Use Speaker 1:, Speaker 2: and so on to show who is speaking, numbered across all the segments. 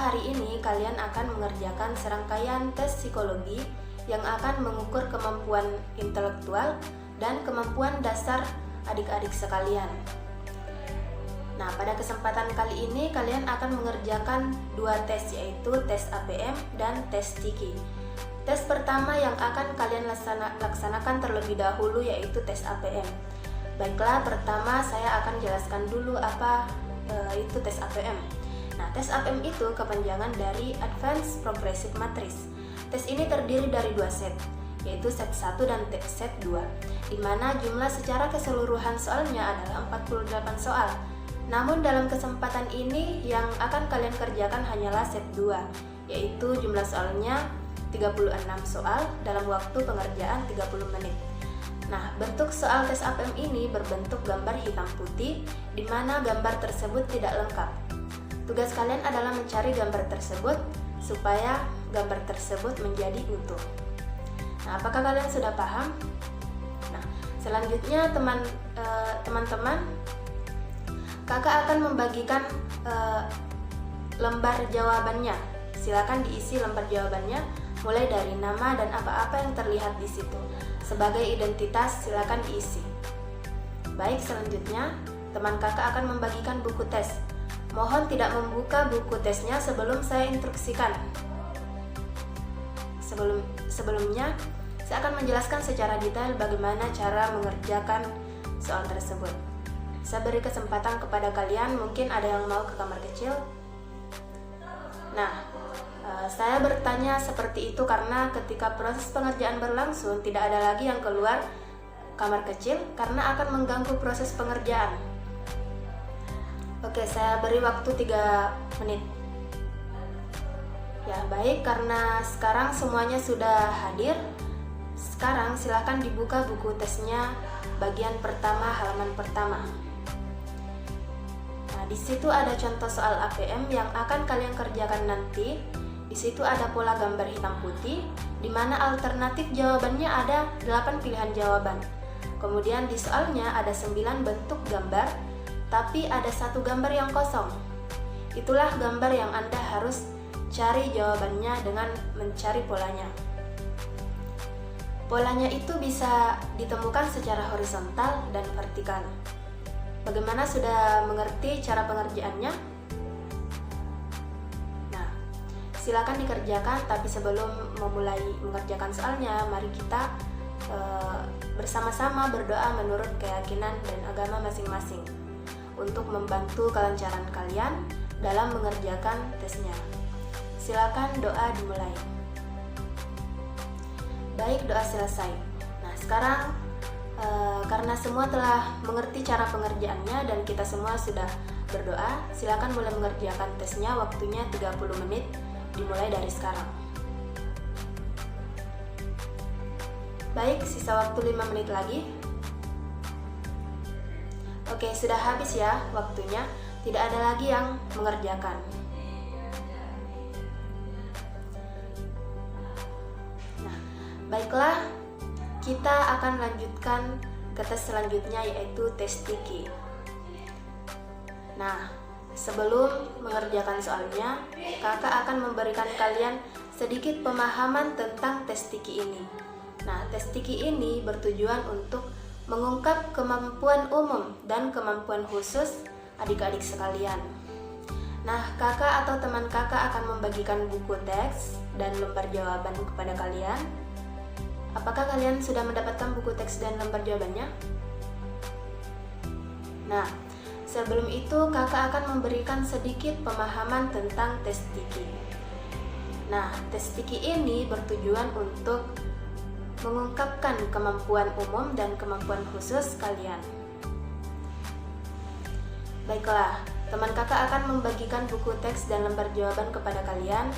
Speaker 1: hari ini kalian akan mengerjakan serangkaian tes psikologi yang akan mengukur kemampuan intelektual dan kemampuan dasar adik-adik sekalian. Nah, pada kesempatan kali ini kalian akan mengerjakan dua tes, yaitu tes APM dan tes TIKI. Tes pertama yang akan kalian laksanakan terlebih dahulu yaitu tes APM. Baiklah, pertama saya akan jelaskan dulu apa itu tes APM. Nah, tes APM itu kepanjangan dari Advanced Progressive Matrix. Tes ini terdiri dari dua set, yaitu set 1 dan set 2, di mana jumlah secara keseluruhan soalnya adalah 48 soal. Namun dalam kesempatan ini yang akan kalian kerjakan hanyalah set 2, yaitu jumlah soalnya 36 soal dalam waktu pengerjaan 30 menit. Nah, bentuk soal tes APM ini berbentuk gambar hitam putih, di mana gambar tersebut tidak lengkap. Tugas kalian adalah mencari gambar tersebut supaya gambar tersebut menjadi utuh. Nah, apakah kalian sudah paham? Nah, selanjutnya teman-teman, kakak akan membagikan lembar jawabannya. Silakan diisi lembar jawabannya mulai dari nama dan apa-apa yang terlihat di situ. Sebagai identitas silakan diisi. Baik, selanjutnya teman kakak akan membagikan buku tes. Mohon tidak membuka buku tesnya sebelum saya instruksikan. Sebelumnya, saya akan menjelaskan secara detail bagaimana cara mengerjakan soal tersebut. Saya beri kesempatan kepada kalian, mungkin ada yang mau ke kamar kecil. Nah, saya bertanya seperti itu karena ketika proses pengerjaan berlangsung, tidak ada lagi yang keluar kamar kecil karena akan mengganggu proses pengerjaan. Oke, saya beri waktu 3 menit. Ya, baik, karena sekarang semuanya sudah hadir. Sekarang silakan dibuka buku tesnya bagian pertama, halaman pertama. Nah, di situ ada contoh soal APM yang akan kalian kerjakan nanti. Di situ ada pola gambar hitam putih, di mana alternatif jawabannya ada 8 pilihan jawaban. Kemudian di soalnya ada 9 bentuk gambar, tapi ada 1 gambar yang kosong. Itulah gambar yang Anda harus cari jawabannya dengan mencari polanya. Polanya itu bisa ditemukan secara horizontal dan vertikal. Bagaimana, sudah mengerti cara pengerjaannya? Nah, silakan dikerjakan, tapi sebelum memulai mengerjakan soalnya, mari kita bersama-sama berdoa menurut keyakinan dan agama masing-masing untuk membantu kelancaran kalian dalam mengerjakan tesnya. Silakan doa dimulai. Baik, doa selesai. Nah, sekarang karena semua telah mengerti cara pengerjaannya dan kita semua sudah berdoa, silakan mulai mengerjakan tesnya. Waktunya 30 menit dimulai dari sekarang. Baik, sisa waktu 5 menit lagi. Oke, sudah habis ya waktunya. Tidak ada lagi yang mengerjakan. Nah, baiklah, kita akan lanjutkan ke tes selanjutnya, yaitu tes TIKI. Nah, sebelum mengerjakan soalnya, kakak akan memberikan kalian sedikit pemahaman tentang tes TIKI ini. Nah, tes TIKI ini bertujuan untuk mengungkap kemampuan umum dan kemampuan khusus adik-adik sekalian. Nah, kakak atau teman kakak akan membagikan buku teks dan lembar jawaban kepada kalian. Apakah kalian sudah mendapatkan buku teks dan lembar jawabannya? Nah, sebelum itu kakak akan memberikan sedikit pemahaman tentang tes TIKI. Nah, tes TIKI ini bertujuan untuk mengungkapkan kemampuan umum dan kemampuan khusus kalian. Baiklah, teman kakak akan membagikan buku teks dan lembar jawaban kepada kalian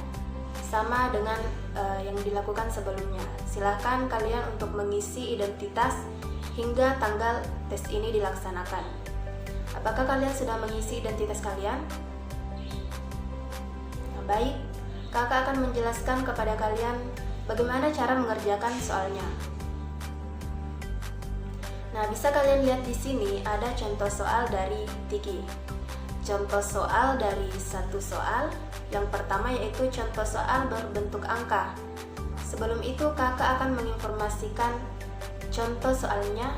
Speaker 1: sama dengan yang dilakukan sebelumnya. Silahkan kalian untuk mengisi identitas hingga tanggal tes ini dilaksanakan. Apakah kalian sudah mengisi identitas kalian? Nah, baik, kakak akan menjelaskan kepada kalian bagaimana cara mengerjakan soalnya. Nah, bisa kalian lihat di sini ada contoh soal dari TIKI. Contoh soal dari 1 soal Yang pertama yaitu contoh soal berbentuk angka. Sebelum itu kakak akan menginformasikan contoh soalnya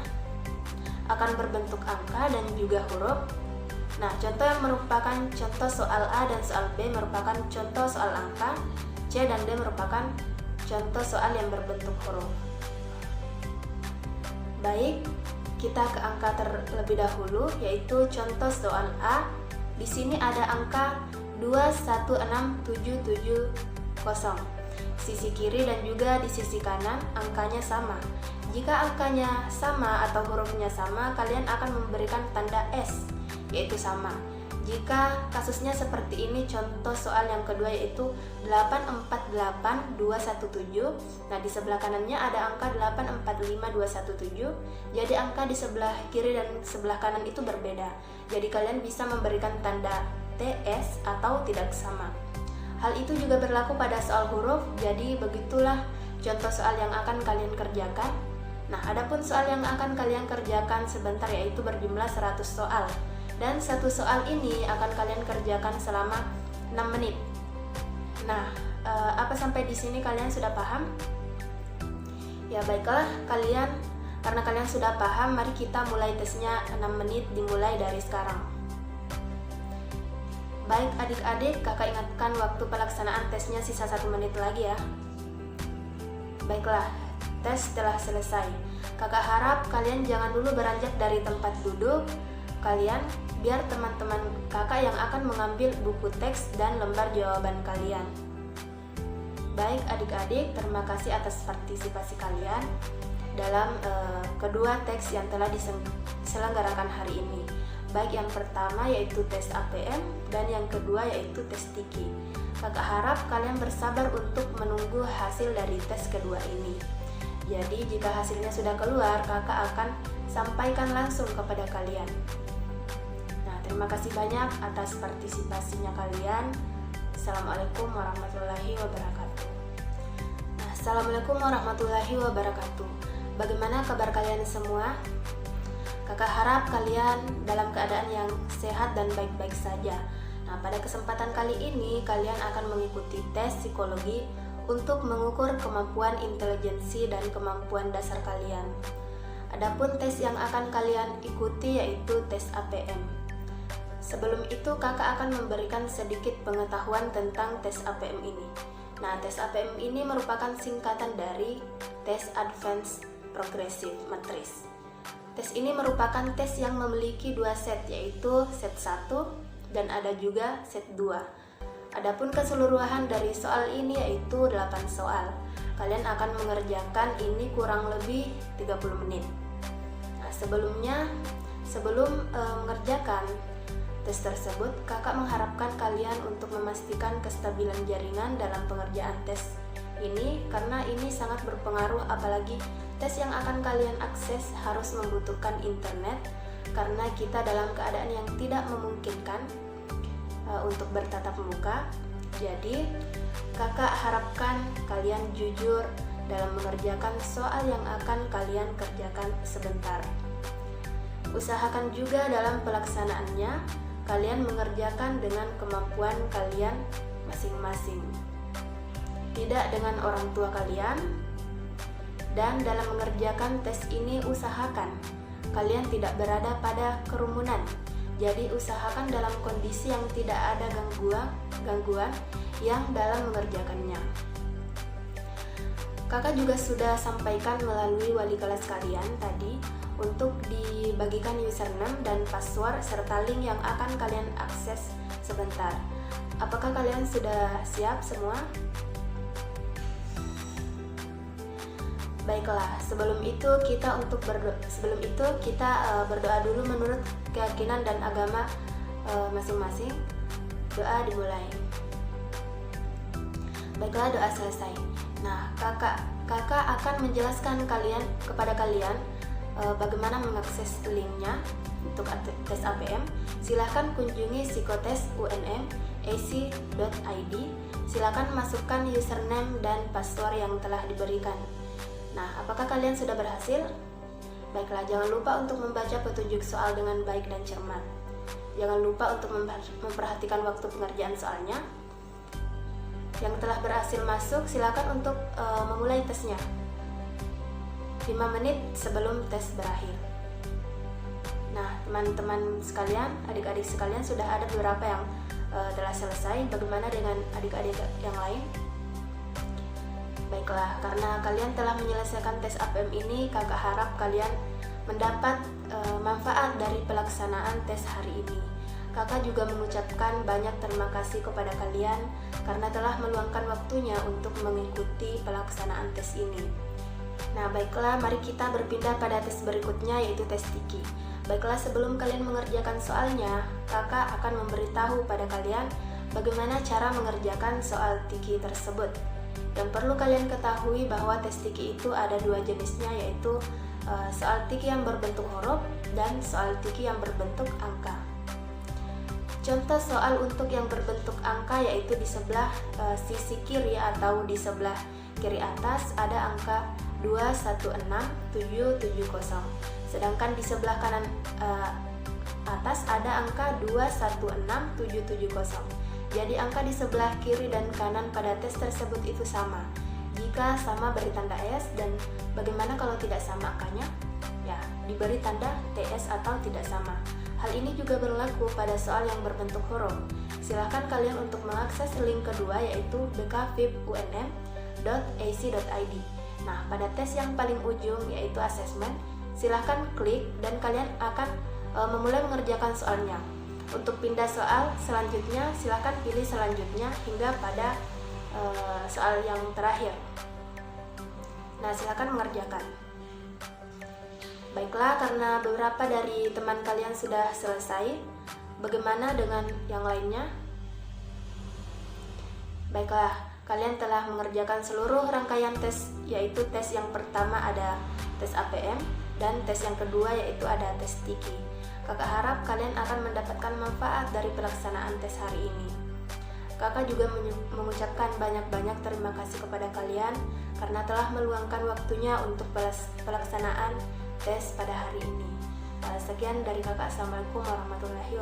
Speaker 1: akan berbentuk angka dan juga huruf. Nah, contoh yang merupakan contoh soal A dan soal B merupakan contoh soal angka, C dan D merupakan contoh soal yang berbentuk huruf. Baik, kita ke angka terlebih dahulu, yaitu contoh soal A. Di sini ada angka 2167770. Sisi kiri dan juga di sisi kanan angkanya sama. Jika angkanya sama atau hurufnya sama, kalian akan memberikan tanda S, yaitu sama. Jika kasusnya seperti ini, contoh soal yang kedua yaitu 848217. Nah, di sebelah kanannya ada angka 845217. Jadi angka di sebelah kiri dan sebelah kanan itu berbeda. Jadi kalian bisa memberikan tanda TS atau tidak sama. Hal itu juga berlaku pada soal huruf. Jadi begitulah contoh soal yang akan kalian kerjakan. Nah, adapun soal yang akan kalian kerjakan sebentar yaitu berjumlah 100 soal. Dan satu soal ini akan kalian kerjakan selama 6 menit. Nah, apa sampai di sini kalian sudah paham? Ya baiklah, karena kalian sudah paham, mari kita mulai tesnya 6 menit dimulai dari sekarang. Baik adik-adik, kakak ingatkan waktu pelaksanaan tesnya sisa 1 menit lagi ya. Baiklah, tes telah selesai. Kakak harap kalian jangan dulu beranjak dari tempat duduk kalian, biar teman-teman kakak yang akan mengambil buku teks dan lembar jawaban kalian. Baik adik-adik, terima kasih atas partisipasi kalian dalam kedua teks yang telah diselenggarakan hari ini. Baik yang pertama yaitu tes APM dan yang kedua yaitu tes TIKI. Kakak harap kalian bersabar untuk menunggu hasil dari tes kedua ini. Jadi jika hasilnya sudah keluar, kakak akan sampaikan langsung kepada kalian. Terima kasih banyak atas partisipasinya kalian. Assalamualaikum warahmatullahi wabarakatuh. Assalamualaikum warahmatullahi wabarakatuh. Bagaimana kabar kalian semua? Kakak harap kalian dalam keadaan yang sehat dan baik-baik saja. Nah, pada kesempatan kali ini kalian akan mengikuti tes psikologi untuk mengukur kemampuan intelijensi dan kemampuan dasar kalian. Adapun tes yang akan kalian ikuti yaitu tes APM. Sebelum itu kakak akan memberikan sedikit pengetahuan tentang tes APM ini. Nah, tes APM ini merupakan singkatan dari tes Advanced Progressive Matrix. Tes ini merupakan tes yang memiliki 2 set, yaitu set 1 dan ada juga set 2. Adapun keseluruhan dari soal ini yaitu 8 soal. Kalian akan mengerjakan ini kurang lebih 30 menit. Nah, sebelum mengerjakan tes tersebut, kakak mengharapkan kalian untuk memastikan kestabilan jaringan dalam pengerjaan tes ini, karena ini sangat berpengaruh, apalagi tes yang akan kalian akses harus membutuhkan internet, karena kita dalam keadaan yang tidak memungkinkan untuk bertatap muka. Jadi kakak harapkan kalian jujur dalam mengerjakan soal yang akan kalian kerjakan sebentar. Usahakan juga dalam pelaksanaannya kalian mengerjakan dengan kemampuan kalian masing-masing, tidak dengan orang tua kalian. Dan dalam mengerjakan tes ini usahakan kalian tidak berada pada kerumunan. Jadi usahakan dalam kondisi yang tidak ada gangguan yang dalam mengerjakannya. Kakak juga sudah sampaikan melalui wali kelas kalian tadi untuk dibagikan username dan password serta link yang akan kalian akses sebentar. Apakah kalian sudah siap semua? Baiklah, sebelum itu kita berdoa dulu menurut keyakinan dan agama masing-masing. Doa dimulai. Baiklah, doa selesai. Nah, kakak akan menjelaskan kepada kalian bagaimana mengakses linknya untuk tes APM. Silahkan kunjungi psikotes.unm.ac.id. Silahkan masukkan username dan password yang telah diberikan. Nah, apakah kalian sudah berhasil? Baiklah, jangan lupa untuk membaca petunjuk soal dengan baik dan cermat. Jangan lupa untuk memperhatikan waktu pengerjaan soalnya. Yang telah berhasil masuk, silakan untuk memulai tesnya 5 menit sebelum tes berakhir. Nah, teman-teman sekalian, adik-adik sekalian, sudah ada beberapa yang telah selesai. Bagaimana dengan adik-adik yang lain? Baiklah, karena kalian telah menyelesaikan tes APM ini, kakak harap kalian mendapat manfaat dari pelaksanaan tes hari ini. Kakak juga mengucapkan banyak terima kasih kepada kalian karena telah meluangkan waktunya untuk mengikuti pelaksanaan tes ini. Nah, baiklah, mari kita berpindah pada tes berikutnya, yaitu tes Tiki. Baiklah, sebelum kalian mengerjakan soalnya, kakak akan memberitahu pada kalian bagaimana cara mengerjakan soal Tiki tersebut. Yang perlu kalian ketahui bahwa tes Tiki itu ada 2 jenisnya, yaitu soal Tiki yang berbentuk huruf dan soal Tiki yang berbentuk angka. Contoh soal untuk yang berbentuk angka yaitu di sebelah sisi kiri atau di sebelah kiri atas ada angka 216770. Sedangkan di sebelah kanan atas ada angka 216770. Jadi angka di sebelah kiri dan kanan pada tes tersebut itu sama. Jika sama beri tanda S, dan bagaimana kalau tidak sama angkanya? Ya, diberi tanda TS atau tidak sama. Hal ini juga berlaku pada soal yang berbentuk huruf. Silahkan kalian untuk mengakses link kedua, yaitu bkvipunm.ac.id. Nah, pada tes yang paling ujung yaitu assessment, silahkan klik dan kalian akan memulai mengerjakan soalnya. Untuk pindah soal selanjutnya, silahkan pilih selanjutnya hingga pada soal yang terakhir. Nah, silahkan mengerjakan. Baiklah, karena beberapa dari teman kalian sudah selesai, bagaimana dengan yang lainnya? Baiklah, kalian telah mengerjakan seluruh rangkaian tes, yaitu tes yang pertama ada tes APM, dan tes yang kedua yaitu ada tes Tiki. Kakak harap kalian akan mendapatkan manfaat dari pelaksanaan tes hari ini. Kakak juga mengucapkan banyak-banyak terima kasih kepada kalian karena telah meluangkan waktunya untuk pelaksanaan tes pada hari ini. Sekian dari kakak. Assalamualaikum warahmatullahi wabarakatuh.